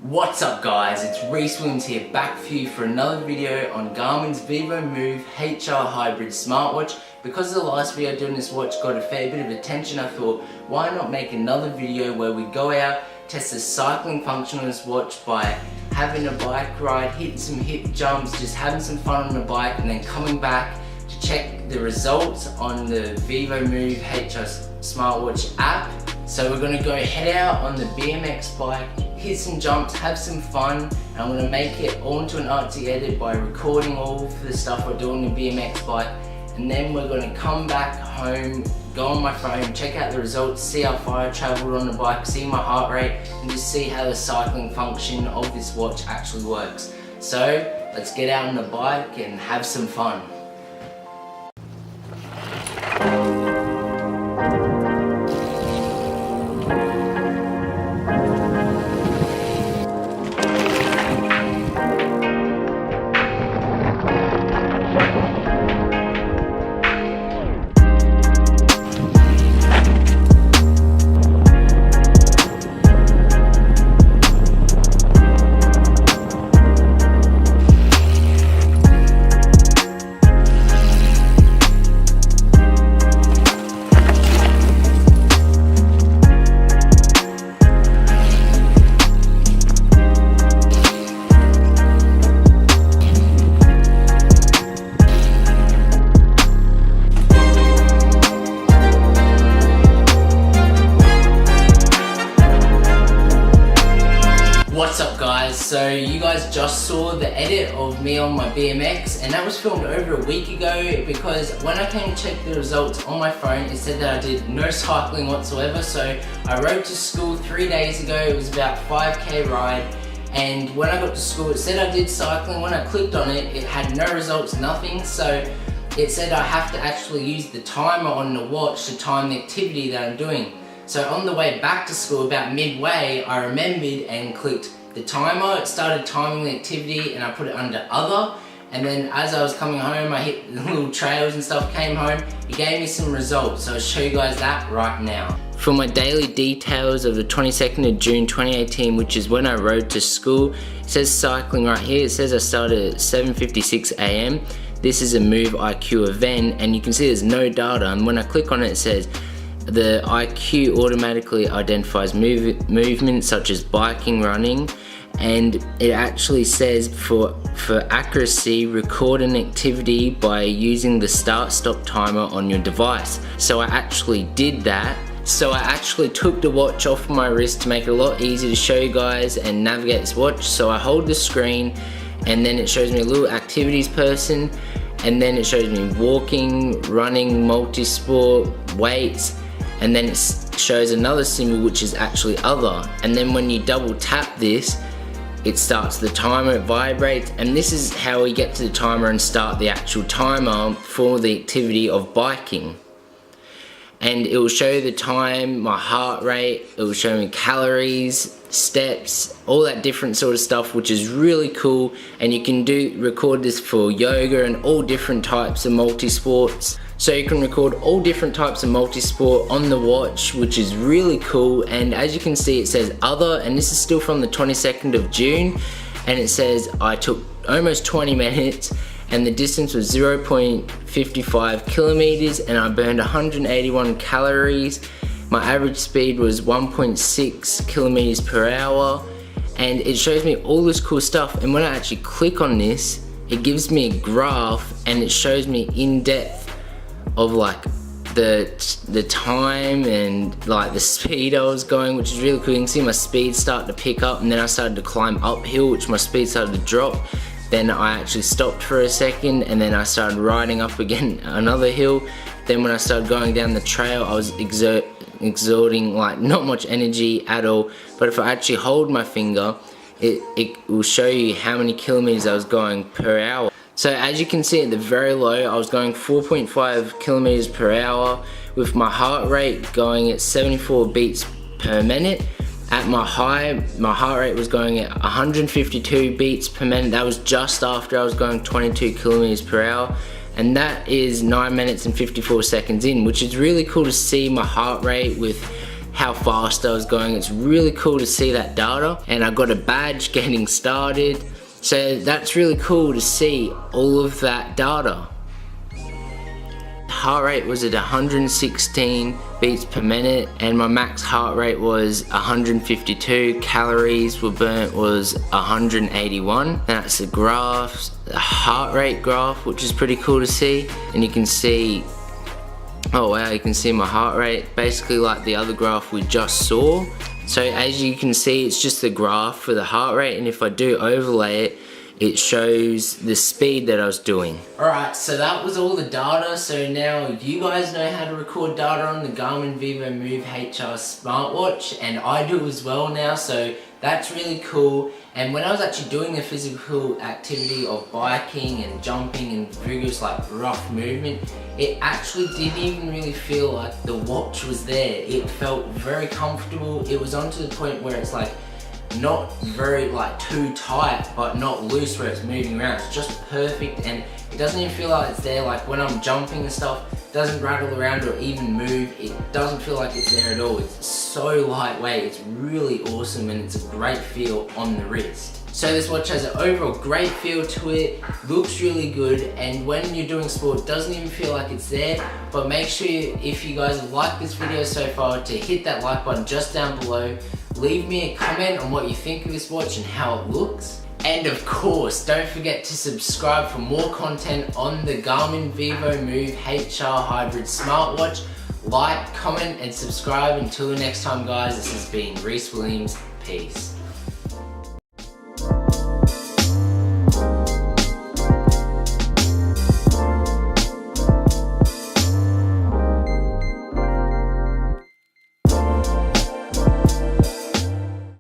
What's up guys, it's Reese Williams here back for you for another video on Garmin's Vivomove HR Hybrid smartwatch. Because the last video doing this watch got a fair bit of attention, I thought why not make another video where we go out, test the cycling function on this watch by having a bike ride, hitting some hip jumps, just having some fun on the bike, and then coming back to check the results on the Vivomove HR smartwatch app. So we're going to go head out on the BMX bike, hit some jumps, have some fun, and I'm going to make it all into an artsy edit by recording all of the stuff we're doing on the BMX bike, and then we're going to come back home, go on my phone, check out the results, see how far I travelled on the bike, see my heart rate, and just see how the cycling function of this watch actually works. So let's get out on the bike and have some fun. What's up guys, so you guys just saw the edit of me on my BMX, and that was filmed over a week ago because when I came to check the results on my phone it said that I did no cycling whatsoever. So I rode to school 3 days ago, it was about 5k ride, and when I got to school it said I did cycling. When I clicked on it, it had no results, nothing. So it said I have to actually use the timer on the watch to time the activity that I'm doing. So on the way back to school, about midway, I remembered and clicked the timer. It started timing the activity and I put it under other. And then as I was coming home, I hit the little trails and stuff, came home, it gave me some results. So I'll show you guys that right now. For my daily details of the 22nd of June 2018, which is when I rode to school, it says cycling right here. It says I started at 7:56 a.m. This is a Move IQ event, and you can see there's no data. And when I click on it, it says, the IQ automatically identifies movements such as biking, running, and it actually says for accuracy, record an activity by using the start-stop timer on your device. So I actually did that. So I actually took the watch off my wrist to make it a lot easier to show you guys and navigate this watch. So I hold the screen and then it shows me a little activities person, and then it shows me walking, running, multi-sport, weights, and then it shows another symbol which is actually other. And then when you double tap this, it starts the timer, it vibrates, and this is how we get to the timer and start the actual timer for the activity of biking. And it will show you the time, my heart rate, it will show me calories, steps, all that different sort of stuff, which is really cool. And you can record this for yoga and all different types of multi-sports. So you can record all different types of multi-sport on the watch, which is really cool. And as you can see, it says other, and this is still from the 22nd of June. And it says I took almost 20 minutes and the distance was 0.55 kilometers and I burned 181 calories. My average speed was 1.6 kilometers per hour, and it shows me all this cool stuff. And when I actually click on this, it gives me a graph and it shows me in depth of like the time and like the speed I was going, which is really cool. You can see my speed start to pick up, and then I started to climb uphill, which my speed started to drop. Then I actually stopped for a second and then I started riding up again another hill. Then when I started going down the trail, I was exerting like not much energy at all. But if I actually hold my finger, it will show you how many kilometers I was going per hour. So as you can see at the very low, I was going 4.5 kilometers per hour with my heart rate going at 74 beats per minute. At my high, my heart rate was going at 152 beats per minute. That was just after I was going 22 kilometers per hour. And that is 9 minutes and 54 seconds in, which is really cool to see my heart rate with how fast I was going. It's really cool to see that data, and I got a badge getting started. So that's really cool to see all of that data. Heart rate was at 116 beats per minute, and my max heart rate was 152. Calories were burnt was 181. That's the graph, the heart rate graph, which is pretty cool to see. And you can see, oh wow, you can see my heart rate, basically like the other graph we just saw. So as you can see, it's just the graph for the heart rate, and if I do overlay it, it shows the speed that I was doing. Alright, so that was all the data. So now you guys know how to record data on the Garmin Vivomove HR smartwatch, and I do as well now, so that's really cool. And when I was actually doing the physical activity of biking and jumping and vigorous like rough movement, it actually didn't even really feel like the watch was there. It felt very comfortable. It was onto the point where it's like not very like too tight but not loose where it's moving around. It's just perfect, and it doesn't even feel like it's there. Like when I'm jumping and stuff, it doesn't rattle around or even move. It doesn't feel like it's there at all. It's so lightweight. It's really awesome, and it's a great feel on the wrist. So this watch has an overall great feel to it, looks really good, and when you're doing sport, it doesn't even feel like it's there. But make sure, if you guys have liked this video so far, to hit that like button just down below. Leave me a comment on what you think of this watch and how it looks. And of course, don't forget to subscribe for more content on the Garmin Vivomove HR Hybrid Smartwatch. Like, comment, and subscribe. Until the next time, guys, this has been Reese Williams. Peace.